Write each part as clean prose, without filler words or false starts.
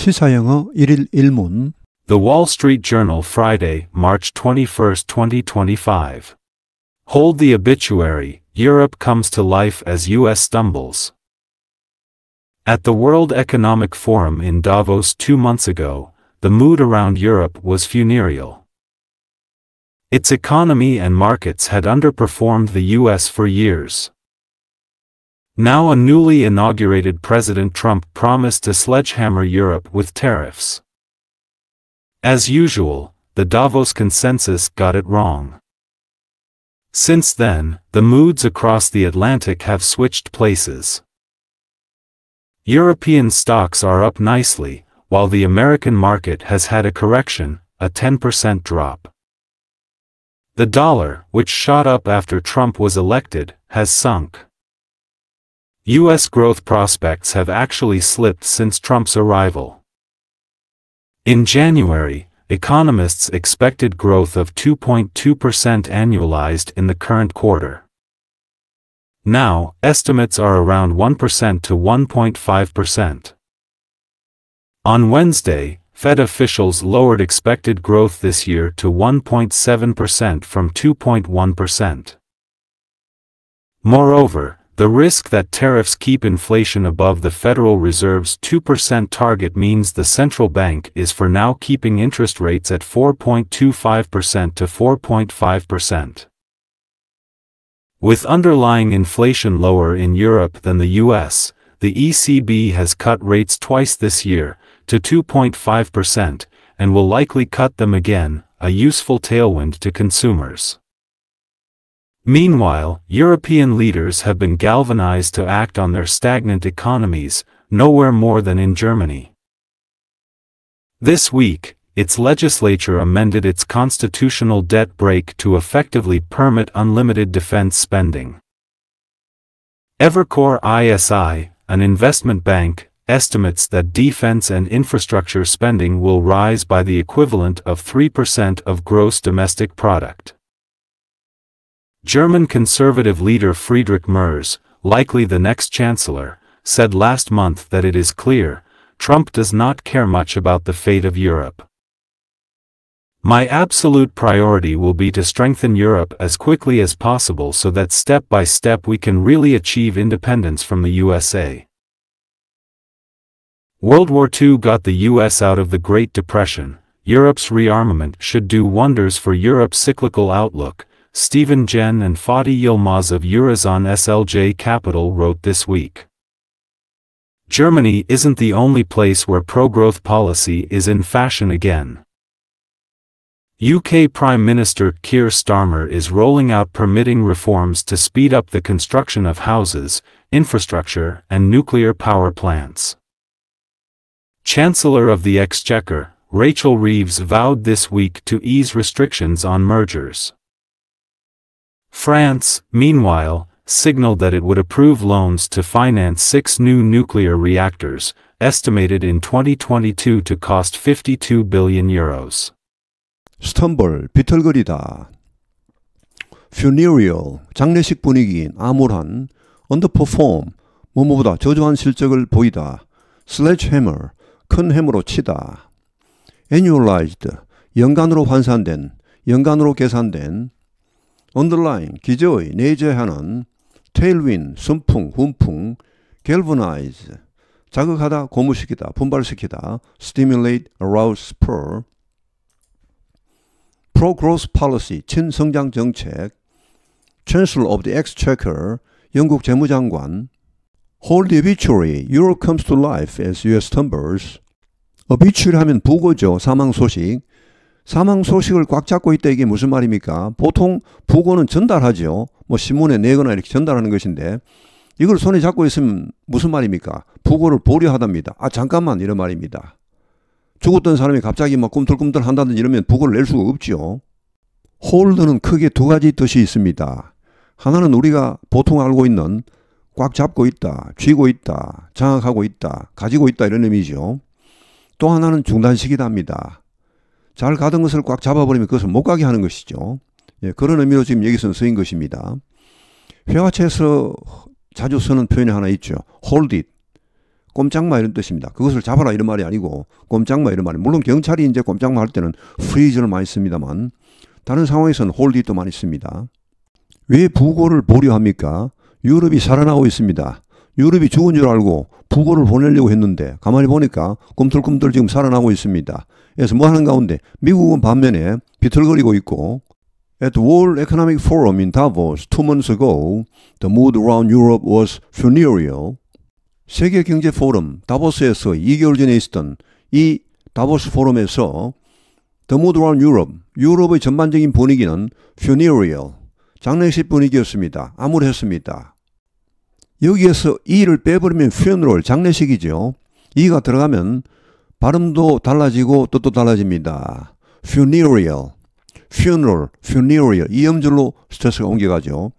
시사영어 1일 1문 The Wall Street Journal, Friday, March 21, 2025. Hold the obituary, Europe comes to life as U.S. stumbles. At the World Economic Forum in Davos 2 months ago, the mood around Europe was funereal. Its economy and markets had underperformed the U.S. for years. Now a newly inaugurated President Trump promised to sledgehammer Europe with tariffs. As usual, the Davos consensus got it wrong. Since then, the moods across the Atlantic have switched places. European stocks are up nicely, while the American market has had a correction, a 10% drop. The dollar, which shot up after Trump was elected, has sunk. U.S. growth prospects have actually slipped since Trump's arrival. In January, economists expected growth of 2.2% annualized in the current quarter. Now, estimates are around 1% to 1.5%. On Wednesday, Fed officials lowered expected growth this year to 1.7% from 2.1%. Moreover, the risk that tariffs keep inflation above the Federal Reserve's 2% target means the central bank is for now keeping interest rates at 4.25% to 4.5%. With underlying inflation lower in Europe than the US, the ECB has cut rates twice this year, to 2.5%, and will likely cut them again, a useful tailwind to consumers. Meanwhile, European leaders have been galvanized to act on their stagnant economies, nowhere more than in Germany. This week, its legislature amended its constitutional debt brake to effectively permit unlimited defense spending. Evercore ISI, an investment bank, estimates that defense and infrastructure spending will rise by the equivalent of 3% of gross domestic product. German conservative leader Friedrich Merz, likely the next chancellor, said last month that it is clear, Trump does not care much about the fate of Europe. My absolute priority will be to strengthen Europe as quickly as possible so that step by step we can really achieve independence from the USA. World War II got the US out of the Great Depression. Europe's rearmament should do wonders for Europe's cyclical outlook, Stephen Jen and Fatih Yilmaz of Eurazon SLJ Capital wrote this week. Germany isn't the only place where pro-growth policy is in fashion again. UK Prime Minister Keir Starmer is rolling out permitting reforms to speed up the construction of houses, infrastructure, and nuclear power plants. Chancellor of the Exchequer, Rachel Reeves vowed this week to ease restrictions on mergers. France, meanwhile, signaled that it would approve loans to finance 6 new nuclear reactors, estimated in 2022 to cost €52 billion. 스텀블, 비틀거리다. funereal, 장례식 분위기인 암울한. underperform, 뭐뭐보다 저조한 실적을 보이다. sledgehammer, 큰 해머로 치다. annualized, 연간으로 환산된, 연간으로 계산된. underline, 기저의, 내재하는. tailwind, 순풍, 훈풍. galvanize, 자극하다, 고무시키다, 분발시키다. stimulate, arouse, spur. pro-growth policy, 친성장 정책. Chancellor of the Exchequer, 영국 재무장관. hold the obituary, Europe comes to life as US stumbles. obituary 하면 부고죠, 사망 소식. 사망 소식을 꽉 잡고 있다, 이게 무슨 말입니까? 보통 부고는 전달하죠. 뭐 신문에 내거나 이렇게 전달하는 것인데, 이걸 손에 잡고 있으면 무슨 말입니까? 부고를 보류하답니다. 아, 잠깐만, 이런 말입니다. 죽었던 사람이 갑자기 막 꿈틀꿈틀 한다든지 이러면 부고를 낼 수가 없죠. 홀드는 크게 두 가지 뜻이 있습니다. 하나는 우리가 보통 알고 있는 꽉 잡고 있다, 쥐고 있다, 장악하고 있다, 가지고 있다, 이런 의미죠. 또 하나는 중단시키다입니다. 잘 가던 것을 꽉 잡아버리면 그것을 못 가게 하는 것이죠. 예, 그런 의미로 지금 여기서는 쓰인 것입니다. 회화체에서 자주 쓰는 표현이 하나 있죠. hold it. 꼼짝마 이런 뜻입니다. 그것을 잡아라 이런 말이 아니고 꼼짝마 이런 말이. 물론 경찰이 이제 꼼짝마 할 때는 freeze를 많이 씁니다만 다른 상황에서는 hold it도 많이 씁니다. 왜 부고를 보려 합니까? 유럽이 살아나고 있습니다. 유럽이 죽은 줄 알고 부고를 보내려고 했는데 가만히 보니까 꿈틀꿈틀 지금 살아나고 있습니다. 그래서 뭐 하는 가운데 미국은 반면에 비틀거리고 있고 At the World Economic Forum in Davos 2 months ago, the mood around Europe was funereal. 세계 경제 포럼 다보스에서 2개월 전에 있었던 이 다보스 포럼에서 The mood around Europe, 유럽의 전반적인 분위기는 funereal, 장례식 분위기였습니다. 암울했습니다. 여기에서 E를 빼버리면 funeral, 장례식이죠. E가 들어가면 발음도 달라지고 뜻도 달라집니다. funereal, funereal, 이 음절로 스트레스가 옮겨가죠.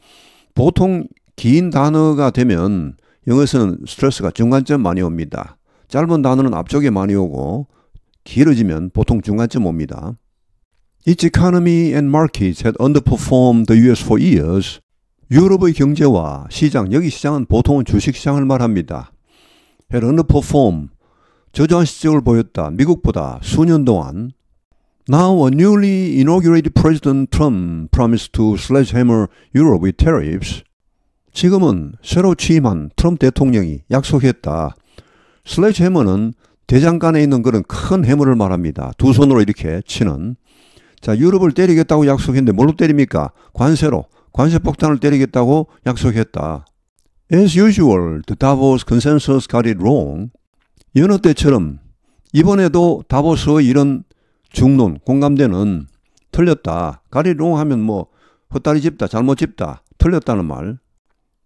보통 긴 단어가 되면 영어에서는 스트레스가 중간점 많이 옵니다. 짧은 단어는 앞쪽에 많이 오고 길어지면 보통 중간점 옵니다. Its economy and markets had underperformed the US for years. 유럽의 경제와 시장, 여기 시장은 보통은 주식시장을 말합니다. had underperformed, 저조한 실적을 보였다. 미국보다 수년 동안. Now a newly inaugurated President Trump promised to sledgehammer Europe with tariffs. 지금은 새로 취임한 트럼프 대통령이 약속했다. sledgehammer는 대장간에 있는 그런 큰 해머를 말합니다. 두 손으로 이렇게 치는. 자, 유럽을 때리겠다고 약속했는데 뭘로 때립니까? 관세로. 관세 폭탄을 때리겠다고 약속했다. As usual, the Davos consensus got it wrong. 여느 때처럼 이번에도 다보스의 이런 중론, 공감대는 틀렸다. got it wrong 하면 뭐 헛다리 짚다, 잘못 짚다, 틀렸다는 말.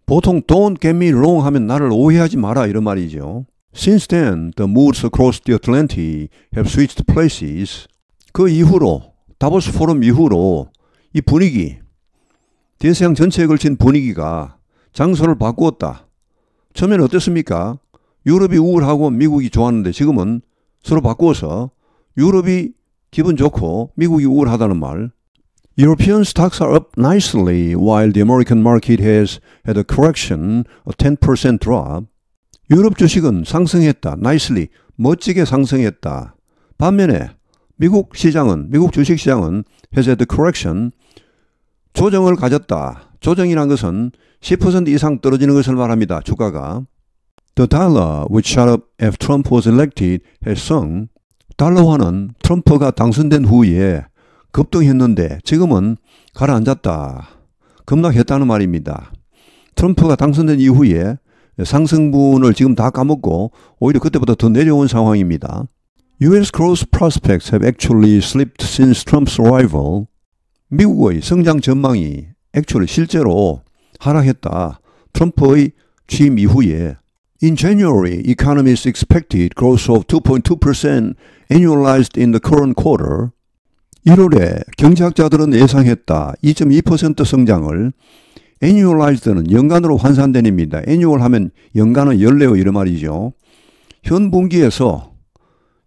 보통 don't get me wrong 하면 나를 오해하지 마라 이런 말이죠. Since then, the moods across the Atlantic have switched places. 그 이후로, 다보스 포럼 이후로 이 분위기, 대서양 전체에 걸친 분위기가 장소를 바꾸었다. 처음에는 어땠습니까? 유럽이 우울하고 미국이 좋았는데 지금은 서로 바꾸어서 유럽이 기분 좋고 미국이 우울하다는 말. European stocks are up nicely while the American market has had a correction, a 10% drop. 유럽 주식은 상승했다. nicely, 멋지게 상승했다. 반면에 미국 시장은, 미국 주식 시장은 has had a correction, 조정을 가졌다. 조정이란 것은 10% 이상 떨어지는 것을 말합니다. 주가가. The dollar, which shot up after Trump was elected, has sunk. 달러화는 트럼프가 당선된 후에 급등했는데 지금은 가라앉았다. 급락했다는 말입니다. 트럼프가 당선된 이후에 상승분을 지금 다 까먹고 오히려 그때보다 더 내려온 상황입니다. US growth prospects have actually slipped since Trump's arrival. 미국의 성장 전망이 actually 실제로 하락했다. 트럼프의 취임 이후에. In January, economists expected growth of 2.2% annualized in the current quarter. 1월에 경제학자들은 예상했다. 2.2% 성장을 annualized는 연간으로 환산된입니다. annual 하면 연간은 연례의 이런 말이죠. 현 분기에서,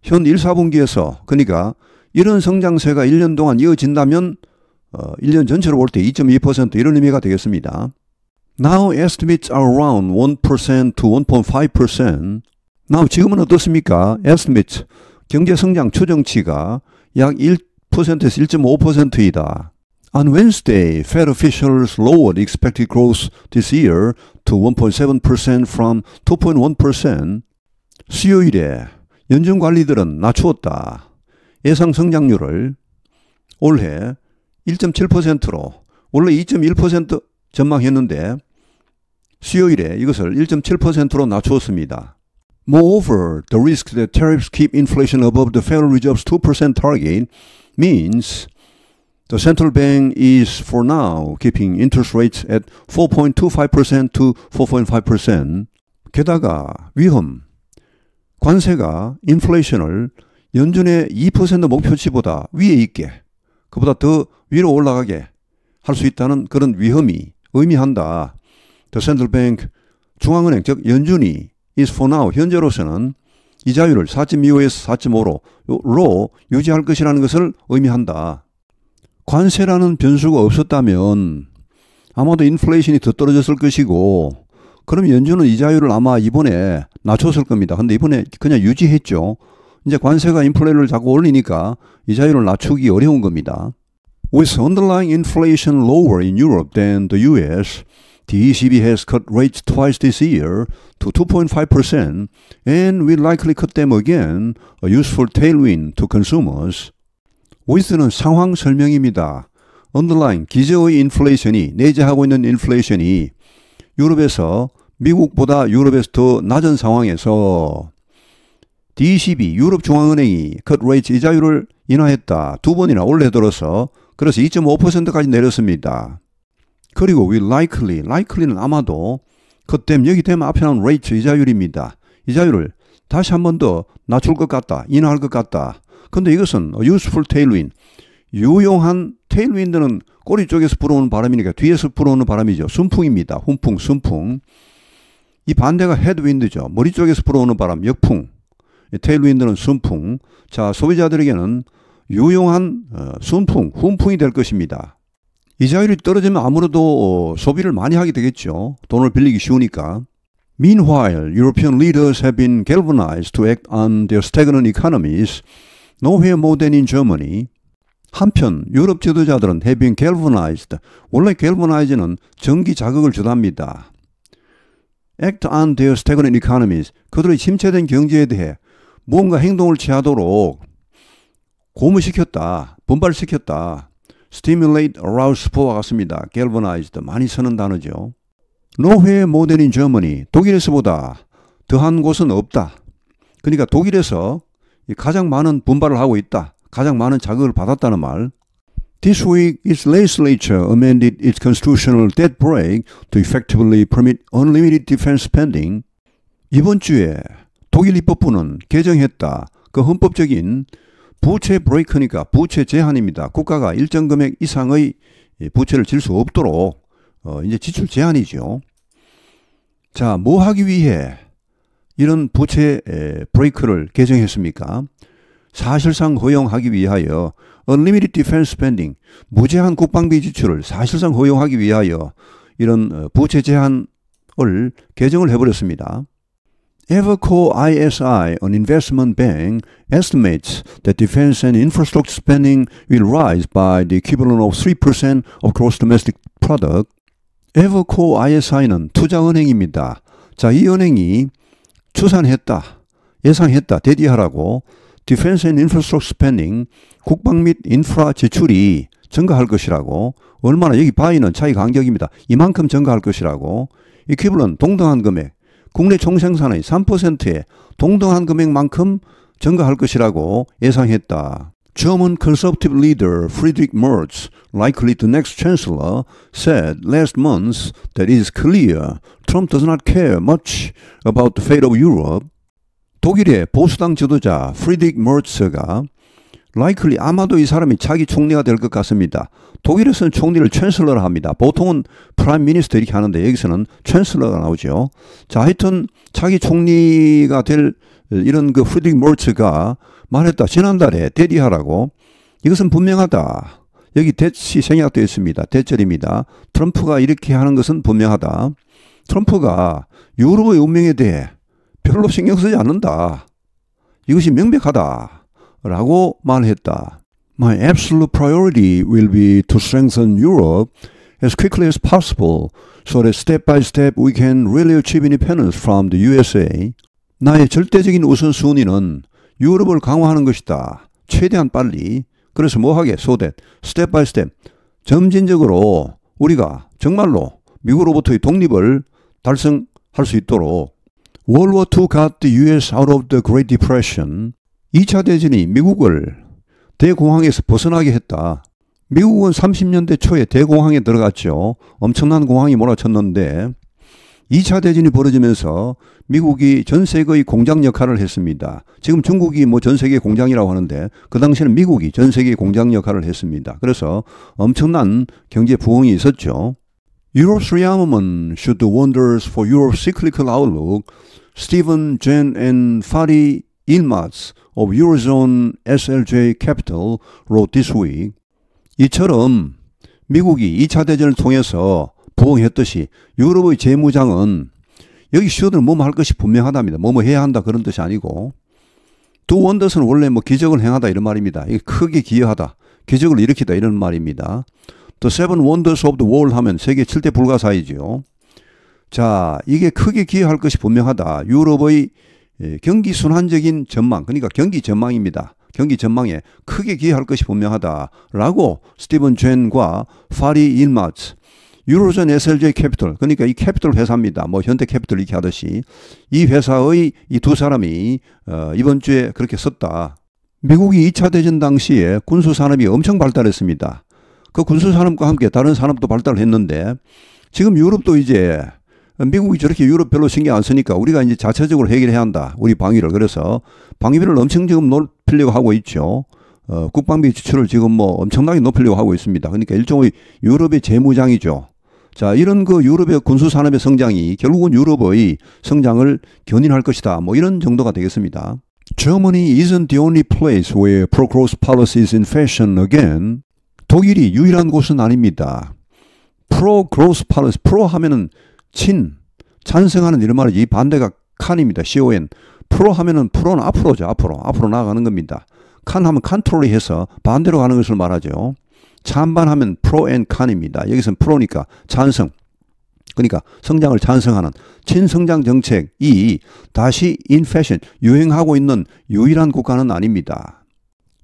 현 1, 4분기에서 그러니까 이런 성장세가 1년 동안 이어진다면 1년 전체로 볼 때 2.2% 이런 의미가 되겠습니다. Now estimates are around 1% to 1.5%. Now 지금은 어떻습니까? Estimates, 경제 성장 추정치가 약 1%에서 1.5%이다. On Wednesday, Fed officials lowered expected growth this year to 1.7% from 2.1%. 수요일에 연준 관리들은 낮추었다. 예상 성장률을 올해 1.7%로 원래 2.1% 전망했는데 수요일에 이것을 1.7%로 낮추었습니다. Moreover, the risk that tariffs keep inflation above the Federal Reserve's 2% target means the central bank is for now keeping interest rates at 4.25% to 4.5%. 게다가 위험, 관세가 인플레이션을 연준의 2% 목표치보다 위에 있게, 그보다 더 위로 올라가게 할 수 있다는 그런 위험이 의미한다. The central bank, 중앙은행, 즉 연준이 is for now, 현재로서는 이자율을 4.25에서 4.5로 유지할 것이라는 것을 의미한다. 관세라는 변수가 없었다면 아마도 인플레이션이 더 떨어졌을 것이고 그럼 연준은 이자율을 아마 이번에 낮췄을 겁니다. 근데 이번에 그냥 유지했죠. 이제 관세가 인플레를 자꾸 올리니까 이자율을 낮추기 어려운 겁니다. With underlying inflation lower in Europe than the US, the ECB has cut rates twice this year to 2.5% and will likely cut them again, a useful tailwind to consumers. with는 상황 설명입니다. underlying, 기저의 인플레이션이, 내재하고 있는 인플레이션이 유럽에서 미국보다 유럽에서 더 낮은 상황에서 ECB, 유럽 중앙은행이 cut rates 이자율을 인하했다. 두 번이나 올해 들어서 그래서 2.5%까지 내렸습니다. 그리고 will likely는 아마도 그때 여기 되면 앞에 나온 rate 이자율입니다. 이자율을 다시 한 번 더 낮출 것 같다. 인하할 것 같다. 근데 이것은 useful tailwind. 유용한 tailwind는 꼬리 쪽에서 불어오는 바람이니까 뒤에서 불어오는 바람이죠. 순풍입니다. 훈풍, 순풍. 이 반대가 headwind죠. 머리 쪽에서 불어오는 바람, 역풍. 테일윈드는 순풍. 자, 소비자들에게는 유용한 순풍, 훈풍이 될 것입니다. 이자율이 떨어지면 아무래도 소비를 많이 하게 되겠죠. 돈을 빌리기 쉬우니까. Meanwhile, European leaders have been galvanized to act on their stagnant economies, nowhere more than in Germany. 한편 유럽 지도자들은 have been galvanized. 원래 galvanize는 전기 자극을 주답니다. act on their stagnant economies. 그들의 침체된 경제에 대해 무언가 행동을 취하도록 고무시켰다, 분발시켰다. stimulate, arouse, spur와 같습니다. galvanized, 많이 쓰는 단어죠. nowhere more than in Germany. 독일에서보다 더한 곳은 없다. 그러니까 독일에서 가장 많은 분발을 하고 있다. 가장 많은 자극을 받았다는 말. This week, its legislature amended its constitutional debt brake to effectively permit unlimited defense spending. 이번 주에 독일 입법부는 개정했다. 그 헌법적인 부채 브레이크니까 부채 제한입니다. 국가가 일정 금액 이상의 부채를 질 수 없도록 이제 지출 제한이죠. 자, 뭐 하기 위해 이런 부채 브레이크를 개정했습니까? 사실상 허용하기 위하여 unlimited defense spending, 무제한 국방비 지출을 사실상 허용하기 위하여 이런 부채 제한을 개정을 해버렸습니다. Evercore ISI, an investment bank, estimates that defense and infrastructure spending will rise by the equivalent of 3% of gross domestic product. Evercore ISI는 투자은행입니다. 자, 이 은행이 추산했다, 예상했다, 대비하라고 Defense and Infrastructure Spending, 국방 및 인프라 지출이 증가할 것이라고. 얼마나, 여기 by는 차이 간격입니다. 이만큼 증가할 것이라고. equivalent, 동등한 금액. 국내 총생산의 3%의 동등한 금액만큼 증가할 것이라고 예상했다. German conservative leader Friedrich Merz, likely the next chancellor, said last month that it is clear Trump does not care much about the fate of Europe. 독일의 보수당 지도자 프리드리히 머츠가 likely, 아마도 이 사람이 차기 총리가 될 것 같습니다. 독일에서는 총리를 챈슬러라 합니다. 보통은 프라임 미니스터 이렇게 하는데 여기서는 챈슬러가 나오죠. 자, 하여튼 차기 총리가 될 이런 그 프리드리히 머츠가 말했다. 지난달에 대리하라고. 이것은 분명하다. 여기 대치 생략되어 있습니다. 대절입니다. 트럼프가 이렇게 하는 것은 분명하다. 트럼프가 유럽의 운명에 대해 별로 신경 쓰지 않는다. 이것이 명백하다. 라고 말했다. My absolute priority will be to strengthen Europe as quickly as possible so that step by step we can really achieve independence from the USA. 나의 절대적인 우선순위는 유럽을 강화하는 것이다. 최대한 빨리. 그래서 뭐하게? So that step by step 점진적으로 우리가 정말로 미국으로부터의 독립을 달성할 수 있도록. World War II got the US out of the Great Depression. 2차 대전이 미국을 대공황에서 벗어나게 했다. 미국은 30년대 초에 대공황에 들어갔죠. 엄청난 공황이 몰아쳤는데 2차 대전이 벌어지면서 미국이 전 세계의 공장 역할을 했습니다. 지금 중국이 뭐 전 세계 공장이라고 하는데 그 당시에는 미국이 전 세계 공장 역할을 했습니다. 그래서 엄청난 경제 부흥이 있었죠. Europe's rearmament should do wonders for Europe's cyclical outlook. Stephen, Jen, and Fadi Yilmaz of Eurozone SLJ Capital wrote this week. 이처럼 미국이 2차 대전을 통해서 부흥했듯이 유럽의 재무장은 여기 스튜어드는 뭐뭐 할 것이 분명하답니다. 뭐뭐 해야 한다 그런 뜻이 아니고 두 원더스는 원래 뭐 기적을 행하다 이런 말입니다. 이게 크게 기여하다. 기적을 일으키다 이런 말입니다. The Seven Wonders of the World 하면 세계 7대 불가사이지요. 자, 이게 크게 기여할 것이 분명하다. 유럽의 경기 순환적인 전망, 그러니까 경기 전망입니다. 경기 전망에 크게 기여할 것이 분명하다라고 스티븐 젠과 파리 일마츠, 유로존 SLJ 캐피털, 그러니까 이 캐피털 회사입니다. 뭐 현대 캐피털 이렇게 하듯이 이 회사의 이 두 사람이 이번 주에 그렇게 썼다. 미국이 2차 대전 당시에 군수 산업이 엄청 발달했습니다. 그 군수 산업과 함께 다른 산업도 발달했는데 지금 유럽도 이제 미국이 저렇게 유럽 별로 신경 안 쓰니까 우리가 이제 자체적으로 해결해야 한다. 우리 방위를. 그래서 방위비를 엄청 지금 높이려고 하고 있죠. 국방비 지출을 지금 뭐 엄청나게 높이려고 하고 있습니다. 그러니까 일종의 유럽의 재무장이죠. 자, 이런 그 유럽의 군수 산업의 성장이 결국은 유럽의 성장을 견인할 것이다. 뭐 이런 정도가 되겠습니다. Germany isn't the only place where pro-growth policy is in fashion again. 독일이 유일한 곳은 아닙니다. pro-growth policy, pro 하면은 찬성하는 이런 말이지. 반대가 칸입니다. CON. 프로 하면은 프로는 앞으로죠. 앞으로 나아가는 겁니다. 칸 하면 컨트롤이 해서 반대로 가는 것을 말하죠. 찬반하면 프로 앤 칸입니다. 여기서는 프로니까 찬성. 그러니까 성장을 찬성하는 친성장 정책이 다시 in fashion, 유행하고 있는 유일한 국가는 아닙니다.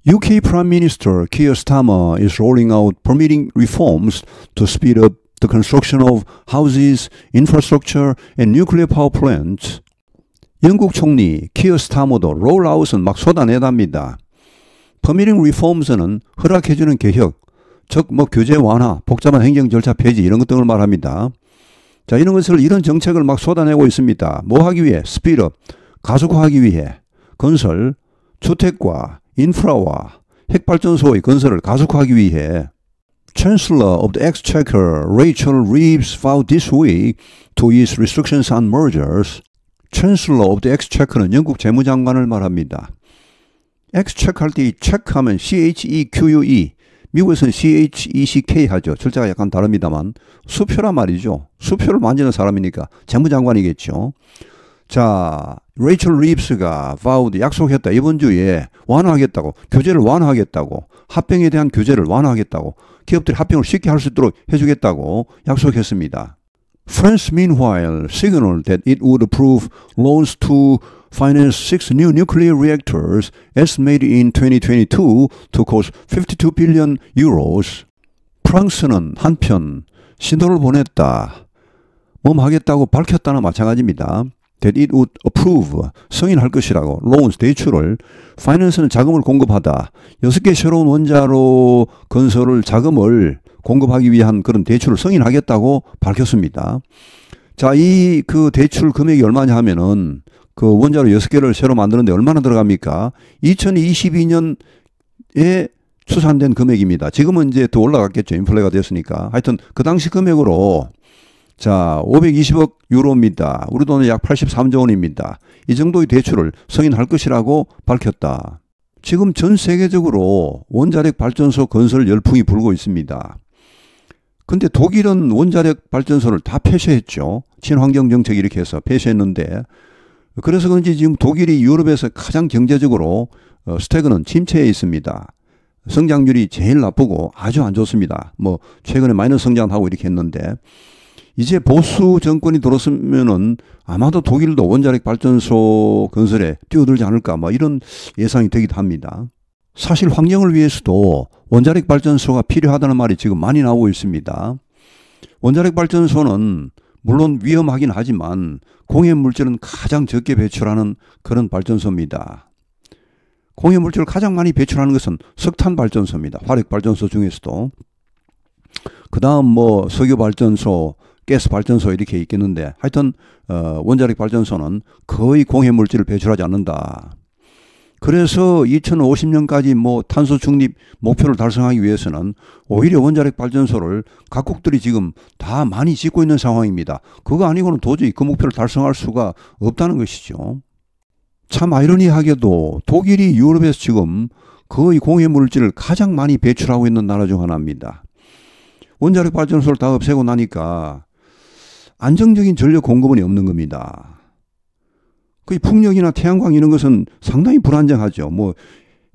UK Prime Minister Keir Starmer is rolling out permitting reforms to speed up the construction of houses, infrastructure, and nuclear power plants. 영국 총리 키어 스타머도 롤아웃은 막 쏟아내답니다. 퍼미팅 리폼스는 허락해주는 개혁, 즉 뭐 규제 완화, 복잡한 행정 절차 폐지 이런 것 등을 말합니다. 자, 이런 것을 이런 정책을 막 쏟아내고 있습니다. 뭐 하기 위해? 스피드업, 가속화하기 위해 건설, 주택과 인프라와 핵발전소의 건설을 가속화하기 위해 Chancellor of the Exchequer Rachel Reeves vowed this week to ease restrictions on mergers. Chancellor of the Exchequer는 영국 재무장관을 말합니다. Exchequer 할 때 이 check 하면 CHEQUE, 미국에서는 CHECK 하죠. 철자가 약간 다릅니다만 수표란 말이죠. 수표를 만지는 사람이니까 재무장관이겠죠. 자, 레이첼 리브스가 vowed, 약속했다. 이번 주에 완화하겠다고, 규제를 완화하겠다고, 합병에 대한 규제를 완화하겠다고, 기업들이 합병을 쉽게 할 수 있도록 해주겠다고 약속했습니다. France meanwhile signaled that it would approve loans to finance 6 new nuclear reactors estimated in 2022 to cost 52 billion euros. 프랑스는 한편 신호를 보냈다. 하겠다고 밝혔다나 마찬가지입니다. That it would approve, 승인할 것이라고, loans, 대출을, finance는 자금을 공급하다. 6개 새로운 원자로 건설을 자금을 공급하기 위한 그런 대출을 승인하겠다고 밝혔습니다. 자, 이 그 대출 금액이 얼마냐 하면은 그 원자로 6개를 새로 만드는데 얼마나 들어갑니까? 2022년에 추산된 금액입니다. 지금은 이제 더 올라갔겠죠. 인플레가 됐으니까. 하여튼 그 당시 금액으로 자, 520억 유로입니다. 우리 돈은 약 83조 원입니다. 이 정도의 대출을 승인할 것이라고 밝혔다. 지금 전 세계적으로 원자력 발전소 건설 열풍이 불고 있습니다. 근데 독일은 원자력 발전소를 다 폐쇄했죠. 친환경 정책 이렇게 해서 폐쇄했는데, 그래서 그런지 지금 독일이 유럽에서 가장 경제적으로 스태그는 침체에 있습니다. 성장률이 제일 나쁘고 아주 안 좋습니다. 뭐 최근에 마이너스 성장하고 이렇게 했는데, 이제 보수 정권이 들어서면은 아마도 독일도 원자력 발전소 건설에 뛰어들지 않을까, 뭐 이런 예상이 되기도 합니다. 사실 환경을 위해서도 원자력 발전소가 필요하다는 말이 지금 많이 나오고 있습니다. 원자력 발전소는 물론 위험하긴 하지만 공해물질은 가장 적게 배출하는 그런 발전소입니다. 공해물질을 가장 많이 배출하는 것은 석탄 발전소입니다. 화력 발전소 중에서도. 그 다음 뭐 석유 발전소, 가스 발전소 이렇게 있겠는데, 하여튼 원자력 발전소는 거의 공해물질을 배출하지 않는다. 그래서 2050년까지 뭐 탄소 중립 목표를 달성하기 위해서는 오히려 원자력 발전소를 각국들이 지금 다 많이 짓고 있는 상황입니다. 그거 아니고는 도저히 그 목표를 달성할 수가 없다는 것이죠. 참 아이러니하게도 독일이 유럽에서 지금 거의 공해물질을 가장 많이 배출하고 있는 나라 중 하나입니다. 원자력 발전소를 다 없애고 나니까 안정적인 전력 공급원이 없는 겁니다. 그 풍력이나 태양광 이런 것은 상당히 불안정하죠. 뭐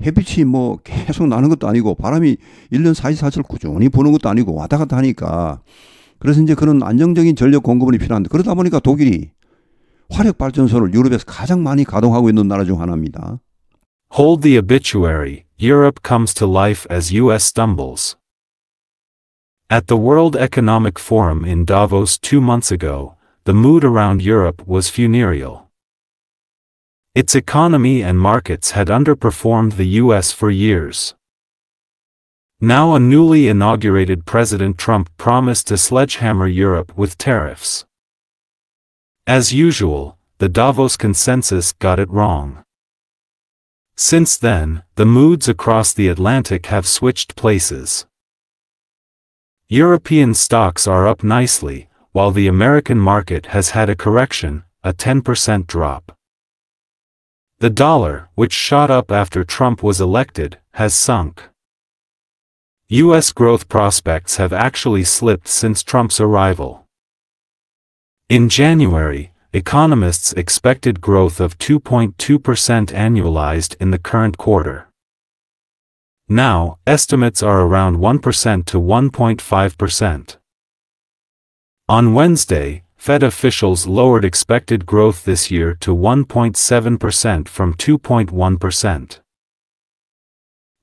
햇빛이 뭐 계속 나는 것도 아니고 바람이 1년 44절 꾸준히 부는 것도 아니고 왔다 갔다 하니까 그래서 이제 그런 안정적인 전력 공급원이 필요한데 그러다 보니까 독일이 화력 발전소를 유럽에서 가장 많이 가동하고 있는 나라 중 하나입니다. Hold the obituary, Europe comes to life as US stumbles. At the World Economic Forum in Davos 2 months ago, the mood around Europe was funereal. Its economy and markets had underperformed the US for years. Now a newly inaugurated President Trump promised to sledgehammer Europe with tariffs. As usual, the Davos consensus got it wrong. Since then, the moods across the Atlantic have switched places. European stocks are up nicely, while the American market has had a correction, a 10% drop. The dollar, which shot up after Trump was elected, has sunk. U.S. growth prospects have actually slipped since Trump's arrival. In January, economists expected growth of 2.2% annualized in the current quarter. Now, estimates are around 1% to 1.5%. On Wednesday, Fed officials lowered expected growth this year to 1.7% from 2.1%.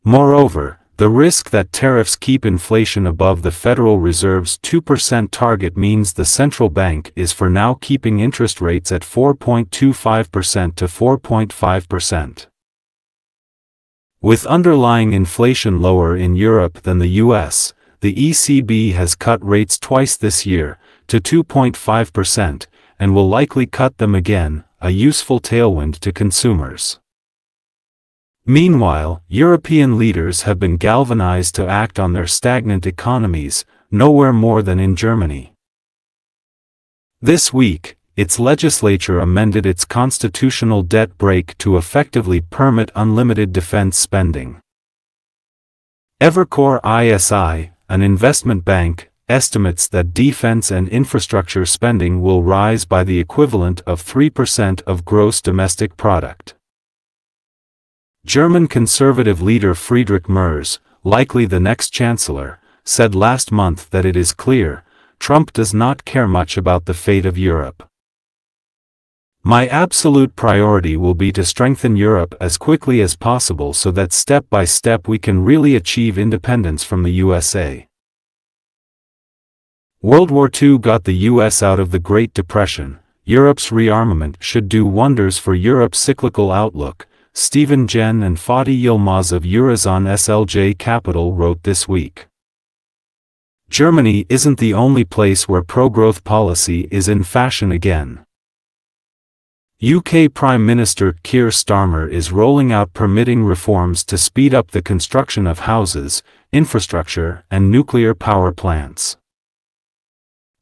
Moreover, the risk that tariffs keep inflation above the Federal Reserve's 2% target means the central bank is for now keeping interest rates at 4.25% to 4.5%. With underlying inflation lower in Europe than the US, the ECB has cut rates twice this year, to 2.5%, and will likely cut them again, a useful tailwind to consumers. Meanwhile, European leaders have been galvanized to act on their stagnant economies, nowhere more than in Germany. This week, its legislature amended its constitutional debt brake to effectively permit unlimited defense spending. Evercore ISI, an investment bank, estimates that defense and infrastructure spending will rise by the equivalent of 3% of gross domestic product. German conservative leader Friedrich Merz, likely the next chancellor, said last month that it is clear, Trump does not care much about the fate of Europe. My absolute priority will be to strengthen Europe as quickly as possible so that step by step we can really achieve independence from the USA. World War II got the US out of the Great Depression. Europe's rearmament should do wonders for Europe's cyclical outlook, Stephen Jen and Fatih Yilmaz of Eurozone SLJ Capital wrote this week. Germany isn't the only place where pro-growth policy is in fashion again. UK Prime Minister Keir Starmer is rolling out permitting reforms to speed up the construction of houses, infrastructure, and nuclear power plants.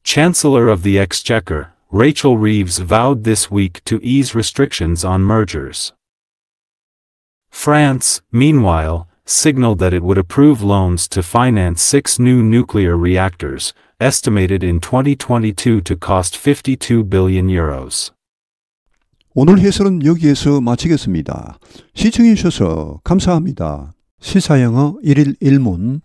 Chancellor of the Exchequer, Rachel Reeves vowed this week to ease restrictions on mergers. France, meanwhile, signaled that it would approve loans to finance 6 new nuclear reactors, estimated in 2022 to cost 52 billion euros. 오늘 해설은 여기에서 마치겠습니다. 시청해 주셔서 감사합니다. 시사영어 1일 1문